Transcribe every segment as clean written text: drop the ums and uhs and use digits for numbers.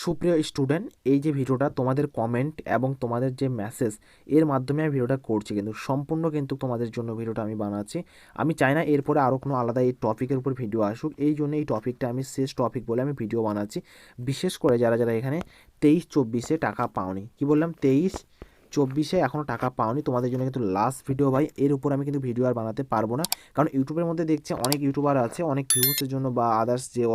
সুপ্রিয় স্টুডেন্ট, এই যে ভিডিওটা তোমাদের কমেন্ট এবং তোমাদের যে মেসেজ এর মাধ্যমে আমি ভিডিওটা করছি, কিন্তু সম্পূর্ণ কিন্তু তোমাদের জন্য ভিডিওটা আমি বানাচ্ছি। আমি চাই না এরপরে আরও কোনো আলাদা এই টপিকের উপর ভিডিও আসুক, এই জন্য এই টপিকটা আমি শেষ টপিক বলে আমি ভিডিও বানাচ্ছি। বিশেষ করে যারা যারা এখানে 23-24 টাকা পাওনি, কি বললাম 23-24 এখনও টাকা পাওনি, তোমাদের জন্য কিন্তু লাস্ট ভিডিও ভাই। এর উপর আমি কিন্তু ভিডিও আর বানাতে পারবো না, কারণ ইউটিউবের মধ্যে দেখছি অনেক ইউটিউবার আছে অনেক ভিউসের জন্য বা আদার্স যে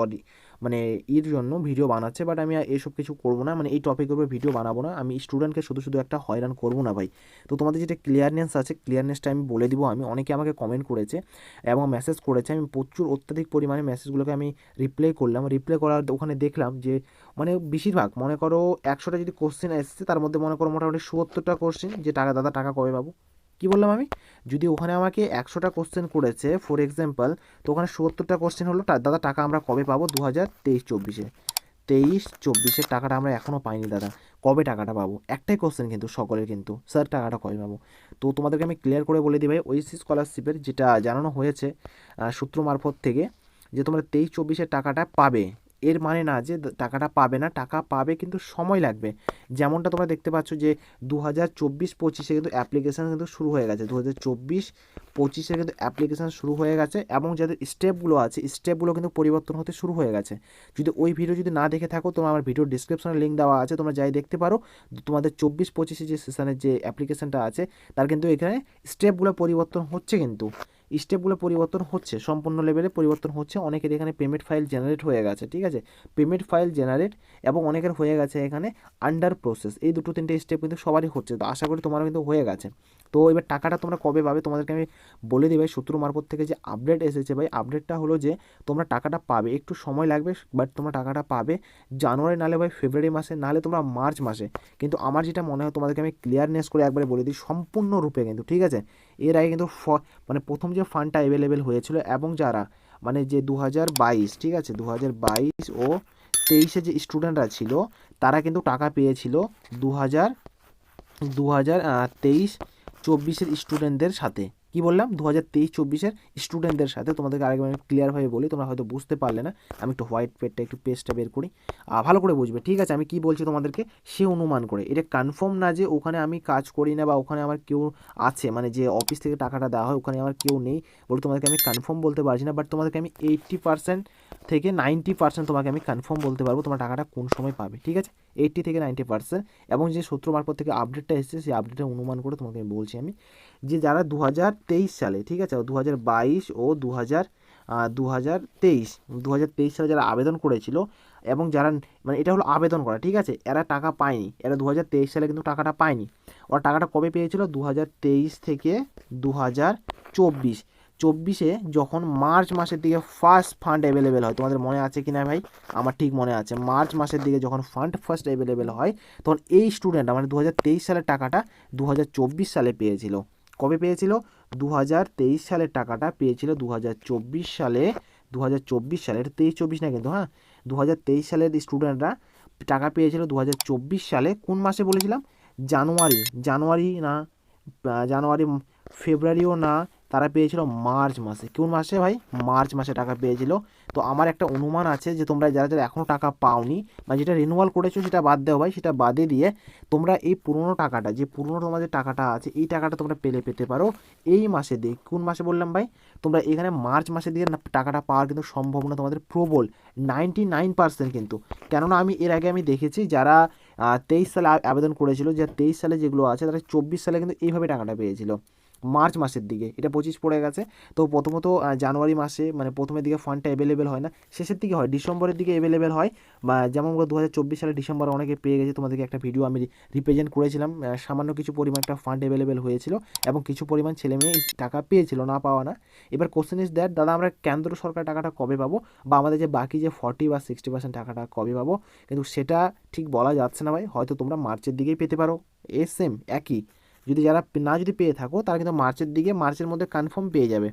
মানে এর জন্য ভিডিও বানাচ্ছে, বাট আমি এসব কিছু করবো না, মানে এই টপিকের উপর ভিডিও বানাবো না। আমি স্টুডেন্টকে শুধু শুধু একটা হয়রান করবো না ভাই। তো তোমাদের যেটা ক্লিয়ারনেস আছে, ক্লিয়ারনেসটা আমি বলে দিব। আমি অনেকে আমাকে কমেন্ট করেছে এবং মেসেজ করেছে, আমি প্রচুর অত্যাধিক পরিমাণে মেসেজগুলোকে আমি রিপ্লাই করলাম। রিপ্লাই করার ওখানে দেখলাম যে মানে বেশিরভাগ, মনে করো 100টা যদি কোশ্চেন এসছে, তার মধ্যে মনে করো মোটামুটি 70টা কোশ্চেন যে টাকা দাদা টাকা কবে পাবো। কী বললাম আমি? যদি ওখানে আমাকে 100টা কোশ্চেন করেছে ফর এক্সাম্পল, তো ওখানে 70টা কোশ্চেন হলো দাদা টাকা আমরা কবে পাবো 2023-24-এ। 23-24-এর টাকাটা আমরা এখনও পাইনি দাদা, কবে টাকাটা পাবো? একটাই কোশ্চেন কিন্তু সকলের, কিন্তু স্যার টাকাটা কবে পাবো? তো তোমাদেরকে আমি ক্লিয়ার করে বলে দিই ভাই, ওইসি স্কলারশিপের যেটা জানানো হয়েছে সূত্র মারফত থেকে, যে তোমরা 23-24-এর টাকাটা পাবে, এর মানে না যে টাকাটা পাবে না, টাকা পাবে কিন্তু সময় লাগবে। যেমনটা তোমরা দেখতে পাচ্ছ যে 2024-25-এ কিন্তু অ্যাপ্লিকেশান কিন্তু শুরু হয়ে গেছে, 2024-25-এ কিন্তু অ্যাপ্লিকেশান শুরু হয়ে গেছে, এবং যাদের স্টেপগুলো আছে স্টেপগুলো কিন্তু পরিবর্তন হতে শুরু হয়ে গেছে। যদি ওই ভিডিও যদি না দেখে থাকো, তোমরা আমার ভিডিওর ডিসক্রিপশনে লিঙ্ক দেওয়া আছে, তোমরা যাই দেখতে পারো। তোমাদের 24-25-এ যে সেশনের যে অ্যাপ্লিকেশানটা আছে, তার কিন্তু এখানে স্টেপগুলো পরিবর্তন হচ্ছে, কিন্তু স্টেপগুলো পরিবর্তন হচ্ছে, সম্পূর্ণ লেভেলে পরিবর্তন হচ্ছে। অনেকের এখানে পেমেন্ট ফাইল জেনারেট হয়ে গেছে, ঠিক আছে, পেমেন্ট ফাইল জেনারেট, এবং অনেকের হয়ে গেছে এখানে আন্ডার প্রসেস। এই দুটো তিনটে স্টেপ কিন্তু সবারই হচ্ছে, তো আশা করি তোমারও কিন্তু হয়ে গেছে। তো এবার টাকাটা তোমরা কবে পাবে তোমাদেরকে আমি বলে দিই ভাই। সূত্র মারফত থেকে যে আপডেট এসেছে ভাই, আপডেটটা হলো যে তোমরা টাকাটা পাবে, একটু সময় লাগবে, বাট তোমরা টাকাটা পাবে জানুয়ারি, নাহলে ভাই ফেব্রুয়ারি মাসে, নাহলে তোমরা মার্চ মাসে। কিন্তু আমার যেটা মনে হয় তোমাদেরকে আমি ক্লিয়ারনেস করে একবারে বলে দিই সম্পূর্ণরূপে কিন্তু, ঠিক আছে। এর আগে কিন্তু মানে প্রথম যে ফান্ডটা অ্যাভেলেবেল হয়েছিল, এবং যারা মানে যে 2022, ঠিক আছে, 2022 ও 23-এ যে স্টুডেন্টরা ছিল, তারা কিন্তু টাকা পেয়েছিল 2023-24-এর স্টুডেন্টদের সাথে। কি বললাম? 2023-24-এর স্টুডেন্টদের সাথে। তোমাদেরকে আরেকবার ক্লিয়ারভাবে বলি, তোমরা হয়তো বুঝতে পারলে না। আমি একটু হোয়াইট একটু পেজটা বের করি, ভালো করে বুঝবে, ঠিক আছে। আমি কি বলছি তোমাদেরকে সে অনুমান করে, এটা কনফার্ম না যে ওখানে আমি কাজ করি না বা ওখানে আমার কেউ আছে, মানে যে অফিস থেকে টাকাটা দেওয়া হয় ওখানে আমার কেউ নেই বলে তোমাদেরকে আমি কনফার্ম বলতে পারছি না, বাট তোমাদেরকে আমি 80% থেকে 90% তোমাকে আমি কনফার্ম বলতে পারবো তোমার টাকাটা কোন সময় পাবে, ঠিক আছে। 80 থেকে 90%। এবং যে সূত্র মারফত থেকে আপডেটটা এসেছে, সেই আপডেটটা অনুমান করে তোমাকে আমি বলছি আমি, যে যারা 2023 সালে, ঠিক আছে, 2022 ও 2023 সালে যারা আবেদন করেছিল, এবং যারা মানে এটা হলো আবেদন করা, ঠিক আছে, এরা টাকা পায়নি, এরা 2023 সালে কিন্তু টাকাটা পায়নি। ওরা টাকাটা কবে পেয়েছিল? 2023 থেকে 2024 যখন মার্চ মাসের দিকে ফার্স্ট ফান্ড অ্যাভেলেবেল হয়। তোমাদের মনে আছে কি না ভাই? আমার ঠিক মনে আছে, মার্চ মাসের দিকে যখন ফান্ড ফার্স্ট অ্যাভেলেবেল হয়, তখন এই স্টুডেন্টরা মানে 2023 সালের টাকাটা 2024 সালে পেয়েছিল। কবে পেয়েছিল? 2023 সালের টাকাটা পেয়েছিল 2024 সালে। 2024 সালে, এটা 23-24 না কিন্তু, হ্যাঁ, 2023 সালের স্টুডেন্টরা টাকা পেয়েছিল 2024 সালে। কোন মাসে বলেছিলাম? জানুয়ারি না, জানুয়ারি, ফেব্রুয়ারিও না, তারা পেয়েছিল মার্চ মাসে। কোন মাসে ভাই? মার্চ মাসে টাকা পেয়েছিল। তো আমার একটা অনুমান আছে যে তোমরা যারা যারা এখনও টাকা পাওনি, মানে যেটা রিনিউয়াল করেছো সেটা বাদ দেও ভাই, সেটা বাদে দিয়ে তোমরা এই পুরনো টাকাটা, যে পুরনো তোমাদের টাকাটা আছে, এই টাকাটা তোমরা পেতে পারো এই মাসে দিয়ে। কোন মাসে বললাম ভাই? তোমরা এখানে মার্চ মাসে দিয়ে টাকাটা পাওয়ার কিন্তু সম্ভাবনা তোমাদের প্রবল, 99% কিন্তু। কেননা আমি এর আগে আমি দেখেছি যারা 23 সালে আবেদন করেছিল, যে 23 সালে যেগুলো আছে, তারা 24 সালে কিন্তু এইভাবে টাকাটা পেয়েছিল মার্চ মাসের দিকে। এটা 25 পড়ে গেছে। তো প্রথমত জানুয়ারি মাসে মানে প্রথমের দিকে ফান্ডটা অ্যাভেলেবেল হয় না, শেষের দিকে হয়, ডিসেম্বরের দিকে অ্যাভেলেবেল হয়। বা যেমন 2024 সালে ডিসেম্বরে অনেকে পেয়ে গেছে, তোমাদেরকে একটা ভিডিও আমি রিপ্রেজেন্ট করেছিলাম। সামান্য কিছু পরিমাণ একটা ফান্ড অ্যাভেলেবেল হয়েছিল, এবং কিছু পরিমাণ ছেলেমেয়ে টাকা পেয়েছিল, না পাওয়া না। এবার কোশ্চেন ইজ দ্যাট, দাদা আমরা কেন্দ্র সরকার টাকাটা কবে পাবো, বা আমাদের যে বাকি যে 40 বা 60% টাকাটা কবে পাবো? কিন্তু সেটা ঠিক বলা যাচ্ছে না ভাই, হয়তো তোমরা মার্চের দিকেই পেতে পারো। সেম একই, যদি যারা যদি পেয়ে থাকো, তারা কিন্তু মার্চের দিকে, মার্চের মধ্যে কনফার্ম পেয়ে যাবে।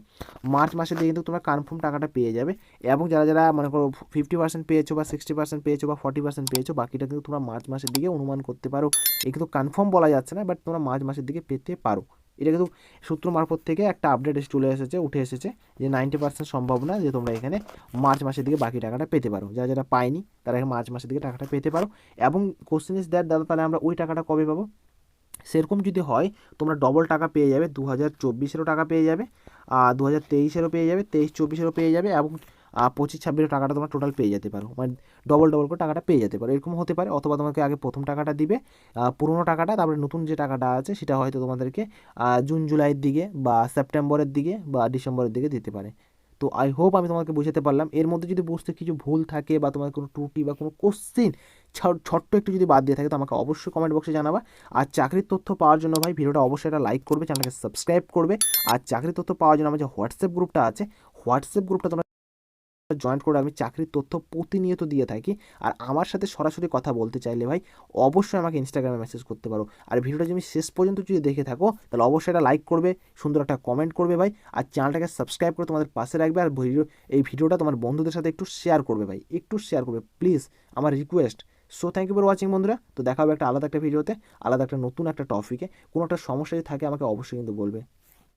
মার্চ মাসের দিকে কিন্তু তোমরা কনফার্ম টাকাটা পেয়ে যাবে। এবং যারা যারা মনে করো 50% পেয়েছো বা 60% পেয়েছো বা 40% পেয়েছো, বাকিটা কিন্তু তোমরা মার্চ মাসের দিকে অনুমান করতে পারো। এই কিন্তু কনফার্ম বলা যাচ্ছে না, বাট তোমরা মার্চ মাসের দিকে পেতে পারো, এটা কিন্তু সূত্র মারফত থেকে একটা আপডেট চলে এসেছে, উঠে এসেছে যে 90% সম্ভাবনা যে তোমরা এখানে মার্চ মাসের দিকে বাকি টাকাটা পেতে পারো। যারা যারা পায়নি তারা এখানে মার্চ মাসের দিকে টাকাটা পেতে পারো। এবং কোশ্চেন ইজ দ্যাট দাদা তাহলে আমরা ওই টাকাটা কবে পাবো? সেরকম যদি হয় তোমরা ডবল টাকা পেয়ে যাবে, 2024-এরও টাকা পেয়ে যাবে, 2023-এরও পেয়ে যাবে, 23-24-এরও পেয়ে যাবে, এবং 25-26-এর টাকাটা তোমরা টোটাল পেয়ে যেতে পারো, মানে ডবল ডবল করে টাকাটা পেয়ে যেতে পারো। এরকম হতে পারে, অথবা তোমাকে আগে প্রথম টাকাটা দিবে, পুরোনো টাকাটা, তারপরে নতুন যে টাকাটা আছে সেটা হয়তো তোমাদেরকে জুন জুলাইয়ের দিকে বা সেপ্টেম্বরের দিকে বা ডিসেম্বরের দিকে দিতে পারে। তো আই হোপ আমি তোমাকে বুঝাতে পারলাম। এর মধ্যে যদি বুঝতে কিছু ভুল থাকে বা তোমার কোনো ত্রুটি বা কোনো কোশ্চেন ছোট্ট একটু যদি বাদ দিয়ে থাকে তো আমাকে অবশ্যই কমেন্ট বক্সে জানাবা। আর চাকরির তথ্য পাওয়ার জন্য ভাই ভিডিওটা অবশ্যই একটা লাইক করবে, চ্যানেলকে সাবস্ক্রাইব করবে। আর চাকরির তথ্য পাওয়ার জন্য আমার যে হোয়াটসঅ্যাপ গ্রুপটা আছে, হোয়াটসঅ্যাপ গ্রুপটা তোমরা জয়েন করে, আমি চাকরির তথ্য প্রতিনিয়ত দিয়ে থাকি। আর আমার সাথে সরাসরি কথা বলতে চাইলে ভাই অবশ্যই আমাকে ইনস্টাগ্রামে মেসেজ করতে পারো। আর ভিডিওটা যদি শেষ পর্যন্ত যদি দেখে থাকো তাহলে অবশ্যই একটা লাইক করবে, সুন্দর একটা কমেন্ট করবে ভাই, আর চ্যানেলটাকে সাবস্ক্রাইব করে তোমাদের পাশে রাখবে। আর এই ভিডিওটা তোমার বন্ধুদের সাথে একটু শেয়ার করবে ভাই, একটু শেয়ার করবে প্লিজ, আমার request. So thank you for watching বন্ধুরা। তো দেখা হবে একটা আলাদা একটা ভিডিওতে, আলাদা একটা নতুন একটা টপিকে। কোনো একটা সমস্যা যদি থাকে আমাকে অবশ্যই কিন্তু বলবে।